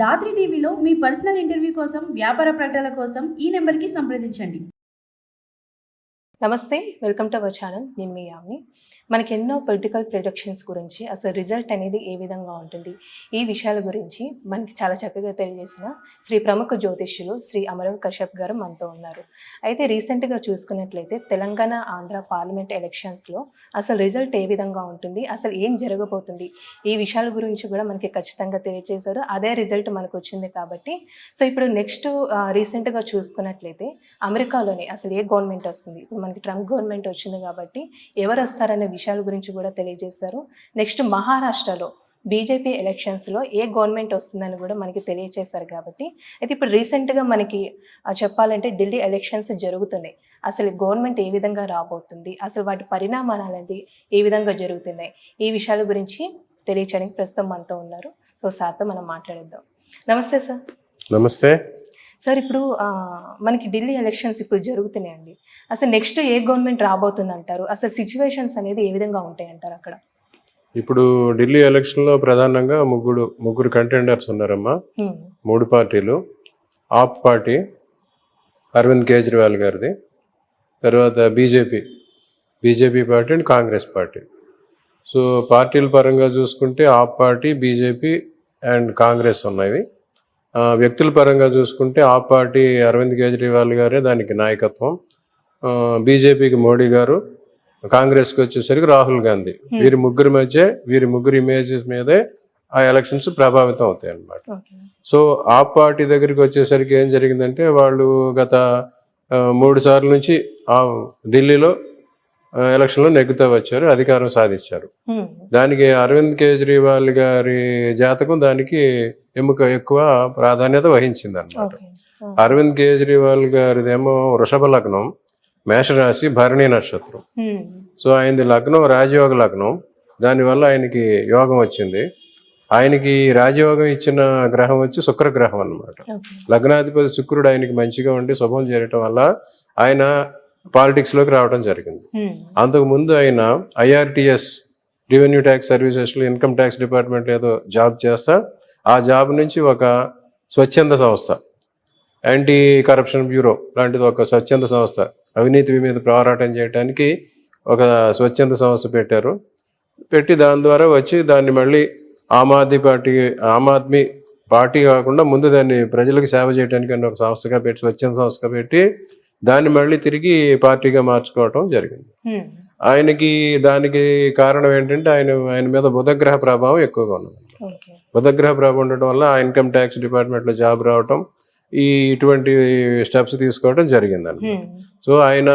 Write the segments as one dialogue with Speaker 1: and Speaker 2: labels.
Speaker 1: దాత్రి టీవీలో మీ personal interview కోసం, వ్యాపార ప్రకటనల కోసం ఈ నెంబర్కి సంప్రదించండి.
Speaker 2: నమస్తే, వెల్కమ్ టు అవర్ ఛానల్. నేను మీ యామ్ని. మనకి ఎన్నో పొలిటికల్ ప్రొడక్షన్స్ గురించి, అసలు రిజల్ట్ అనేది ఏ విధంగా ఉంటుంది, ఈ విషయాల గురించి మనకి చాలా చక్కగా తెలియజేసిన శ్రీ ప్రముఖ జ్యోతిష్యులు శ్రీ అమరవ్ కశ్యప్ గారు మనతో ఉన్నారు. అయితే రీసెంట్గా చూసుకున్నట్లయితే తెలంగాణ ఆంధ్ర పార్లమెంట్ ఎలక్షన్స్లో అసలు రిజల్ట్ ఏ విధంగా ఉంటుంది, అసలు ఏం జరగబోతుంది, ఈ విషయాల గురించి కూడా మనకి ఖచ్చితంగా తెలియజేశారు. అదే రిజల్ట్ మనకు వచ్చింది కాబట్టి సో ఇప్పుడు నెక్స్ట్ రీసెంట్గా చూసుకున్నట్లయితే అమెరికాలోనే అసలు ఏ గవర్నమెంట్ వస్తుంది, ఇప్పుడు మనకి ట్రంప్ గవర్నమెంట్ వచ్చింది కాబట్టి ఎవరు వస్తారనే విషయాల గురించి కూడా తెలియజేశారు. నెక్స్ట్ మహారాష్ట్రలో బీజేపీ ఎలక్షన్స్లో ఏ గవర్నమెంట్ వస్తుందని కూడా మనకి తెలియజేశారు. కాబట్టి అయితే ఇప్పుడు రీసెంట్గా మనకి చెప్పాలంటే ఢిల్లీ ఎలక్షన్స్ జరుగుతున్నాయి. అసలు గవర్నమెంట్ ఏ విధంగా రాబోతుంది, అసలు వాటి పరిణామాలు అనేది ఏ విధంగా జరుగుతున్నాయి, ఈ విషయాల గురించి తెలియచేయడానికి ప్రస్తుతం మనతో ఉన్నారు. సో సార్తో మనం మాట్లాడేద్దాం. నమస్తే సార్.
Speaker 3: నమస్తే
Speaker 2: సార్. ఇప్పుడు మనకి ఢిల్లీ ఎలక్షన్స్ ఇప్పుడు జరుగుతున్నాయండి. అసలు నెక్స్ట్ ఏ గవర్నమెంట్ రాబోతుంది అంటారు, అసలు సిచ్యువేషన్స్ అనేది ఏ విధంగా ఉంటాయి అంటారు అక్కడ?
Speaker 3: ఇప్పుడు ఢిల్లీ ఎలక్షన్లో ప్రధానంగా ముగ్గురు కంటెండర్స్ ఉన్నారమ్మా. 3 పార్టీలు. ఆప్ పార్టీ అరవింద్ కేజ్రీవాల్ గారిది, తర్వాత BJP party and Congress party. So పార్టీల పరంగా చూసుకుంటే ఆప్ పార్టీ, బీజేపీ అండ్ కాంగ్రెస్ ఉన్నాయి. వ్యక్తుల పరంగా చూసుకుంటే ఆప్ పార్టీ అరవింద్ కేజ్రీవాల్ గారే దానికి నాయకత్వం, బీజేపీకి మోడీ గారు, కాంగ్రెస్కి వచ్చేసరికి రాహుల్ గాంధీ. వీరి ముగ్గురు ఇమేజెస్ మీదే ఆ ఎలక్షన్స్ ప్రభావితం అవుతాయి అన్నమాట. సో ఆప్ పార్టీ దగ్గరికి వచ్చేసరికి ఏం జరిగిందంటే వాళ్ళు గత 3 సార్లు నుంచి ఢిల్లీలో ఎలక్షన్లో నెగ్గుతూ వచ్చారు, అధికారం సాధించారు. దానికి అరవింద్ కేజ్రీవాల్ గారి జాతకం దానికి ఎక్కువ ప్రాధాన్యత వహించింది అన్నమాట. అరవింద్ కేజ్రీవాల్ గారిదేమో వృషభ లగ్నం, మేషరాశి, భరణి నక్షత్రం. సో ఆయనది లగ్నం రాజయోగ లగ్నం. దానివల్ల ఆయనకి యోగం వచ్చింది. ఆయనకి రాజయోగం ఇచ్చిన గ్రహం వచ్చి శుక్రగ్రహం అన్నమాట. లగ్నాధిపతి శుక్రుడు ఆయనకి మంచిగా ఉండి శుభం చేయటం వల్ల ఆయన పాలిటిక్స్లోకి రావడం జరిగింది. అంతకు ముందు ఆయన IRTS రెవెన్యూ ట్యాక్స్ సర్వీసెస్లో ఇన్కమ్ ట్యాక్స్ డిపార్ట్మెంట్ ఏదో జాబ్ చేస్తా, ఆ జాబ్ నుంచి ఒక స్వచ్ఛంద సంస్థ, యాంటీ కరప్షన్ బ్యూరో లాంటిది ఒక స్వచ్ఛంద సంస్థ, అవినీతి మీద పోరాటం చేయడానికి ఒక స్వచ్ఛంద సంస్థ పెట్టి దాని ద్వారా వచ్చి దాన్ని మళ్ళీ ఆమ్ ఆద్మీ పార్టీ కాకుండా ముందు దాన్ని ప్రజలకు సేవ చేయడానికి ఒక సంస్థగా పెట్టి, స్వచ్ఛంద సంస్థగా పెట్టి దాన్ని మళ్ళీ తిరిగి పార్టీగా మార్చుకోవటం జరిగింది. ఆయనకి దానికి కారణం ఏంటంటే ఆయన మీద బుధగ్రహ ప్రభావం ఎక్కువగా ఉన్నది. బుధగ్రహ ప్రభావం ఉండటం వల్ల ఇన్కమ్ ట్యాక్స్ డిపార్ట్మెంట్లో జాబ్ రావటం, ఇటువంటి స్టెప్స్ తీసుకోవడం జరిగిందండి. సో ఆయన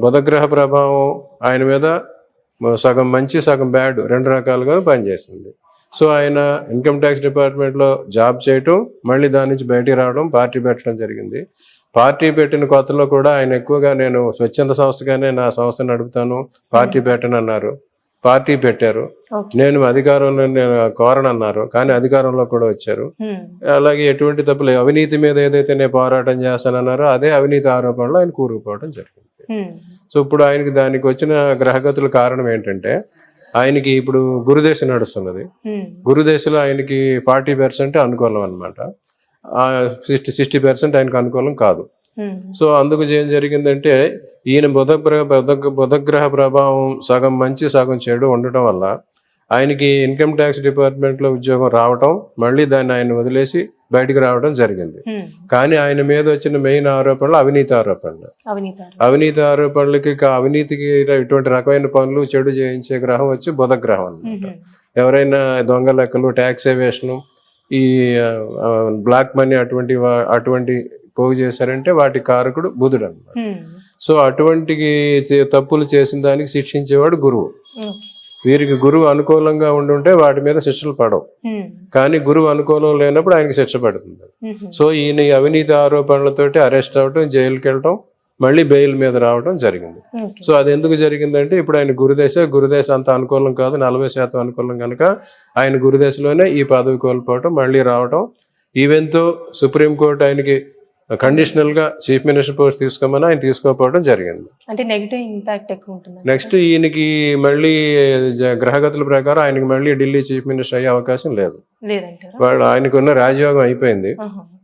Speaker 3: బుధగ్రహ ప్రభావం ఆయన మీద సగం మంచి సగం బ్యాడ్ 2 రకాలుగా పనిచేసింది. సో ఆయన ఇన్కమ్ ట్యాక్స్ డిపార్ట్మెంట్లో జాబ్ చేయటం, మళ్ళీ దాని నుంచి బయటికి రావడం, పార్టీ పెట్టడం జరిగింది. పార్టీ పెట్టిన కొత్తలో కూడా ఆయన ఎక్కువగా నేను స్వచ్ఛంద సంస్థగానే నా సంస్థ నడుపుతాను, పార్టీ పెట్టనన్నారు. పార్టీ పెట్టారు. నేను అధికారంలో కోరనన్నారు, కానీ అధికారంలో కూడా వచ్చారు. అలాగే ఎటువంటి తప్పులు, అవినీతి మీద ఏదైతే నేను పోరాటం చేస్తానన్నారో అదే అవినీతి ఆరోపణలో ఆయన కూరుకుపోవడం జరిగింది. సో ఇప్పుడు ఆయనకి దానికి వచ్చిన గ్రహగతుల కారణం ఏంటంటే ఆయనకి ఇప్పుడు గురుదశ నడుస్తున్నది. గురుదశలో ఆయనకి 40% అనుకూలం అనమాట, 60% ఆయనకు అనుకూలం కాదు. సో అందుకు ఏం జరిగిందంటే ఈయన బుధగ్రహ ప్రభావం సగం మంచి సగం చెడు ఉండటం వల్ల ఆయనకి ఇన్కమ్ ట్యాక్స్ డిపార్ట్మెంట్లో ఉద్యోగం రావటం, మళ్ళీ దాన్ని ఆయన వదిలేసి బయటకు రావడం జరిగింది. కానీ ఆయన మీద వచ్చిన మెయిన్ ఆరోపణలు అవినీతి ఆరోపణలకి, అవినీతికి ఇటువంటి రకమైన పనులు చెడు చేయించే గ్రహం వచ్చి బుధగ్రహం అన్నమాట. ఎవరైనా దొంగ లెక్కలు, ట్యాక్స్ ఎవేషన్, ఈ బ్లాక్ మనీ అటువంటి పోగు చేశారంటే వాటి కారకుడు బుధుడు అన్నమాట. సో అటువంటి తప్పులు చేసిన దానికి శిక్షించేవాడు గురువు. వీరికి గురువు అనుకూలంగా ఉండుంటే వాటి మీద శిక్షలు పడవు, కానీ గురువు అనుకూలం లేనప్పుడు ఆయనకి శిక్ష పడుతుంది. సో ఈయన అవినీతి ఆరోపణలతోటి అరెస్ట్ అవటం, జైలుకి వెళ్ళటం, మళ్ళీ బెయిల్ మీద రావడం జరిగింది. సో అది ఎందుకు జరిగిందంటే ఇప్పుడు ఆయన గురుదశ అంత అనుకూలం కాదు, 40% అనుకూలం కనుక ఆయన గురుదశలోనే ఈ పదవి కోల్పోవటం, మళ్ళీ రావటం. ఈవెన్తో సుప్రీంకోర్టు ఆయనకి కండిషనల్గా చీఫ్ మినిస్టర్ పోస్ట్ తీసుకోమని ఆయన తీసుకోకపోవడం జరిగింది.
Speaker 2: అంటే నెగిటివ్ ఇంపాక్ట్ ఎక్కువ ఉంటుంది.
Speaker 3: నెక్స్ట్ ఈయనకి మళ్ళీ గ్రహగతుల ప్రకారం ఆయనకి మళ్ళీ ఢిల్లీ చీఫ్ మినిస్టర్ అయ్యే అవకాశం లేదు.
Speaker 2: లేదంటారా?
Speaker 3: వాళ్ళు ఆయనకున్న రాజయోగం అయిపోయింది.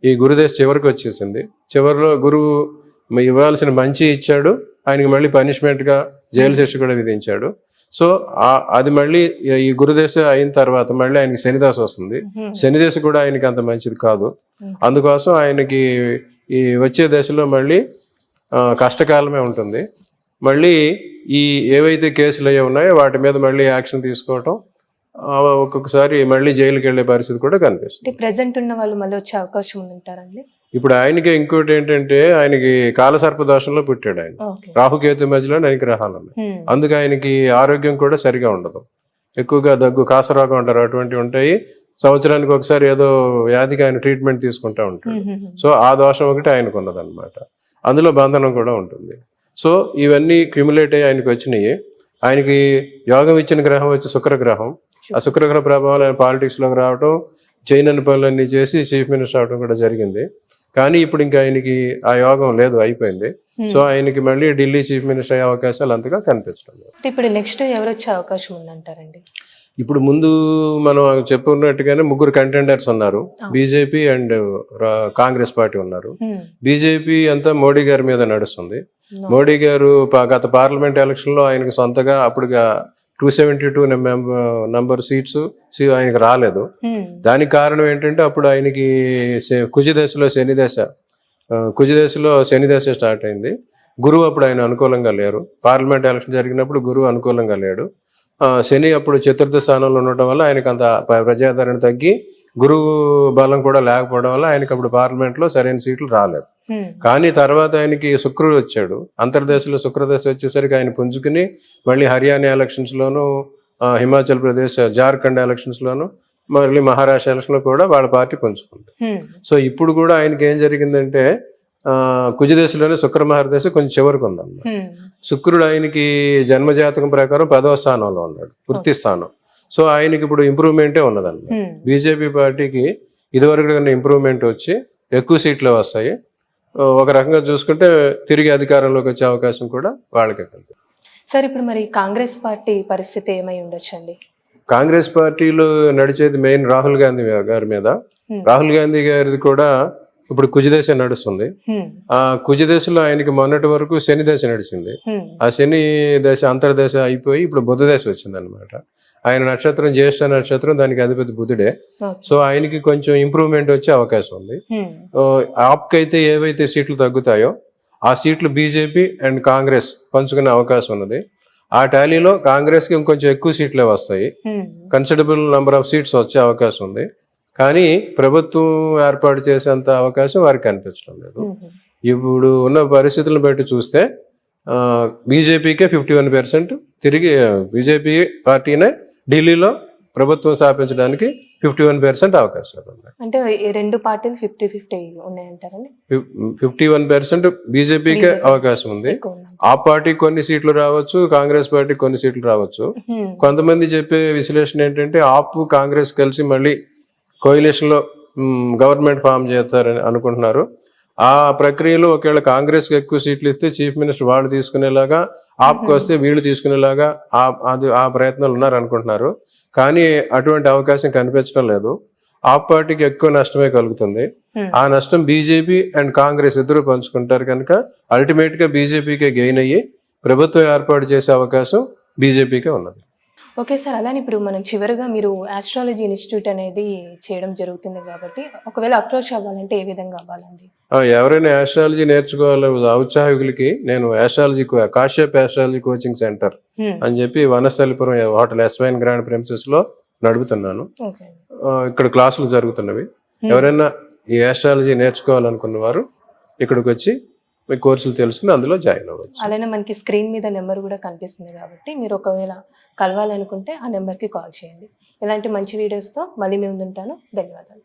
Speaker 3: ఈ గురుదేశ్ చివరికి వచ్చేసింది. చివరిలో గురువు ఇవ్వాల్సిన మంచి ఇచ్చాడు, ఆయనకి మళ్ళీ పనిష్మెంట్గా జైలు శిక్ష కూడా విధించాడు. సో అది మళ్ళీ ఈ గురుదశ అయిన తర్వాత మళ్ళీ ఆయనకి శనిదశ వస్తుంది. శనిదశ కూడా ఆయనకి అంత మంచిది కాదు. అందుకోసం ఆయనకి ఈ వచ్చే దశలో మళ్ళీ కష్టకాలమే ఉంటుంది. మళ్ళీ ఈ ఏవైతే కేసులు అయ్యి ఉన్నాయో వాటి మీద మళ్ళీ యాక్షన్ తీసుకోవటం, ఒక్కొక్కసారి మళ్ళీ జైలుకి వెళ్ళే పరిస్థితి కూడా కనిపిస్తుంది.
Speaker 2: ప్రెసెంట్ ఉన్న వాళ్ళు మళ్ళీ వచ్చే అవకాశం ఉంటారండి.
Speaker 3: ఇప్పుడు ఆయనకి ఇంకోటి ఏంటంటే ఆయనకి కాలసర్ప దోషంలో పుట్టాడు. ఆయన రాహుకేతు మధ్యలో ఆయనకి గ్రహాలు ఉన్నాయి. అందుకు ఆయనకి ఆరోగ్యం కూడా సరిగా ఉండదు. ఎక్కువగా దగ్గు, కాసరోగం అంటారు, అటువంటివి ఉంటాయి. సంవత్సరానికి ఒకసారి ఏదో వ్యాధికి ఆయన ట్రీట్మెంట్ తీసుకుంటా ఉంటాడు. సో ఆ దోషం ఒకటి ఆయనకు ఉన్నదన్నమాట. అందులో బంధనం కూడా ఉంటుంది. సో ఇవన్నీ క్యూములేట్ అయ్యి ఆయనకి వచ్చినాయి. ఆయనకి యోగం ఇచ్చిన గ్రహం వచ్చి శుక్రగ్రహం. ఆ శుక్రగ్రహ ప్రభావం ఆయన పాలిటిక్స్లోకి రావడం, చేయనన్ని పనులన్నీ చేసి చీఫ్ మినిస్టర్ అవడం కూడా జరిగింది. కానీ ఇప్పుడు ఇంకా ఆయనకి ఆ యోగం లేదు, అయిపోయింది. సో ఆయనకి మళ్ళీ ఢిల్లీ చీఫ్ మినిస్టర్ అయ్యే అవకాశాలు అంతగా కనిపించడం లేదు.
Speaker 2: ఇప్పుడు నెక్స్ట్ ఎవరు వచ్చే అవకాశం ఉందంటారండి?
Speaker 3: ఇప్పుడు ముందు మనం చెప్పుకున్నట్టుగానే 3 కంటెండర్స్ ఉన్నారు. బీజేపీ అండ్ కాంగ్రెస్ పార్టీ ఉన్నారు. బీజేపీ అంతా మోడీ గారి మీద నడుస్తుంది. మోడీ గారు గత పార్లమెంట్ ఎలక్షన్ లో ఆయనకు సొంతగా అప్పుడుగా 272 నంబర్ సీట్స్ ఆయనకు రాలేదు. దానికి కారణం ఏంటంటే అప్పుడు ఆయనకి కుజదశలో శనిదశ స్టార్ట్ అయింది. గురువు అప్పుడు ఆయన అనుకూలంగా లేరు. పార్లమెంట్ ఎలక్షన్ జరిగినప్పుడు గురువు అనుకూలంగా లేడు. శని అప్పుడు చతుర్థ స్థానంలో ఉండటం వల్ల ఆయనకు అంత ప్రజాదరణ తగ్గి, గురువు బలం కూడా లేకపోవడం వల్ల ఆయనకి అప్పుడు పార్లమెంట్ లో సరైన సీట్లు రాలేదు. కానీ తర్వాత ఆయనకి శుక్రుడు వచ్చాడు. అంతర్దశలో శుక్రదశ వచ్చేసరికి ఆయన పుంజుకుని మళ్ళీ హర్యానా ఎలక్షన్స్ లోను, హిమాచల్ ప్రదేశ్, జార్ఖండ్ ఎలక్షన్స్ లోను, మళ్ళీ మహారాష్ట్ర ఎలక్షన్ లో కూడా వాళ్ళ పార్టీ పుంజుకుంది. సో ఇప్పుడు కూడా ఆయనకి ఏం జరిగిందంటే కుజదశలోనే శుక్ర మహర్దశ కొంచెం చివరికి ఉందన్నమాట. శుక్రుడు ఆయనకి జన్మజాతకం ప్రకారం 10వ స్థానంలో ఉన్నాడు, వృత్తి స్థానం. సో ఆయనకి ఇప్పుడు ఇంప్రూవ్మెంటే ఉన్నదన్నమాట. బీజేపీ పార్టీకి ఇదివరకు కన్నా ఇంప్రూవ్మెంట్ వచ్చి ఎక్కువ సీట్లు వస్తాయి. ఒక రకంగా చూసుకుంటే తిరిగి అధికారంలోకి వచ్చే అవకాశం కూడా వాళ్ళకే ఉంది.
Speaker 2: సార్ ఇప్పుడు మరి కాంగ్రెస్ పార్టీ పరిస్థితి ఏమై ఉండొచ్చండి?
Speaker 3: కాంగ్రెస్ పార్టీలో నడిచేది మెయిన్ రాహుల్ గాంధీ గారి మీద. రాహుల్ గాంధీ గారిది కూడా ఇప్పుడు కుజదశ నడుస్తుంది. ఆ కుజదశలో ఆయనకి మొన్నటి వరకు శని దశ నడిచింది. ఆ శని దశ అంతర్దశ అయిపోయి ఇప్పుడు బుధ దశ వచ్చింది అనమాట. ఆయన నక్షత్రం జ్యేష్ఠ నక్షత్రం, దానికి అధిపతి బుధుడే. సో ఆయనకి కొంచెం ఇంప్రూవ్మెంట్ వచ్చే అవకాశం ఉంది. ఆప్కి అయితే ఏవైతే సీట్లు తగ్గుతాయో ఆ సీట్లు బీజేపీ అండ్ కాంగ్రెస్ పంచుకునే అవకాశం ఉన్నది. ఆ టాలీలో కాంగ్రెస్ కి ఇంకొంచెం ఎక్కువ సీట్లే వస్తాయి. కన్సిడరబుల్ నెంబర్ ఆఫ్ సీట్స్ వచ్చే అవకాశం ఉంది. కానీ ప్రభుత్వం ఏర్పాటు చేసేంత అవకాశం వారికి కనిపించడం లేదు. ఇప్పుడు ఉన్న పరిస్థితులను బట్టి చూస్తే బీజేపీకే 51% తిరిగి బీజేపీ పార్టీనే ఢిల్లీలో ప్రభుత్వం స్థాపించడానికి 51% అవకాశాలు ఉన్నాయి.
Speaker 2: అంటే ఈ రెండు పార్టీలు 50-50 ఉన్నాయంటారండి.
Speaker 3: 51% బీజేపీకే అవకాశం ఉంది. ఆ పార్టీ కొన్ని సీట్లు రావచ్చు, కాంగ్రెస్ పార్టీ కొన్ని సీట్లు రావచ్చు. కొంతమంది చెప్పే విశ్లేషణ ఏంటంటే ఆప్ కాంగ్రెస్ కలిసి మళ్ళీ కోయిలేషన్ లో గవర్నమెంట్ ఫామ్ చేస్తారని అనుకుంటున్నారు. ఆ ప్రక్రియలో ఒకవేళ కాంగ్రెస్ కి ఎక్కువ సీట్లు ఇస్తే చీఫ్ మినిస్టర్ వాళ్ళు తీసుకునేలాగా, ఆప్కి వస్తే వీళ్ళు తీసుకునేలాగా ఆ ప్రయత్నాలు ఉన్నారు అనుకుంటున్నారు. కానీ అటువంటి అవకాశం కనిపించడం లేదు. ఆప్ పార్టీకి ఎక్కువ నష్టమే కలుగుతుంది. ఆ నష్టం బీజేపీ అండ్ కాంగ్రెస్ ఇద్దరు పంచుకుంటారు కనుక అల్టిమేట్ గా బీజేపీకే గెయిన్ అయ్యి ప్రభుత్వం ఏర్పాటు చేసే అవకాశం బీజేపీకే ఉన్నది.
Speaker 2: ఓకే సార్, అలానే ఇప్పుడు మనం చివరిగా మీరు ఆస్ట్రాలజీ ఇన్స్టిట్యూట్ అనేది చేయడం జరుగుతుంది కాబట్టి ఒకవేళ అప్రోచ్ అవ్వాలంటే ఏ విధంగా అవ్వాలండి?
Speaker 3: ఎవరైనా ఆస్ట్రాలజీ నేర్చుకోవాలి ఔత్సాహికులకి నేను astrology Kashyap astrology coaching centre అని చెప్పి వనస్థలిపురం హోటల్ ఎస్వైన్ గ్రాండ్ ప్రెమిసెస్ లో నడుపుతున్నాను. ఇక్కడ క్లాసులు జరుగుతున్నవి. ఎవరైనా ఈ ఆస్ట్రాలజీ నేర్చుకోవాలనుకున్న వారు ఇక్కడికి వచ్చి మీ కోర్సులు తెలుసుకుని అందులో జాయిన్ అవ్వచ్చు.
Speaker 2: అలానే మనకి స్క్రీన్ మీద నెంబర్ కూడా కనిపిస్తుంది కాబట్టి మీరు ఒకవేళ కలవాలనుకుంటే ఆ నెంబర్కి కాల్ చేయండి. ఇలాంటి మంచి వీడియోస్తో మళ్ళీ మేము ఉంటాను. ధన్యవాదాలు.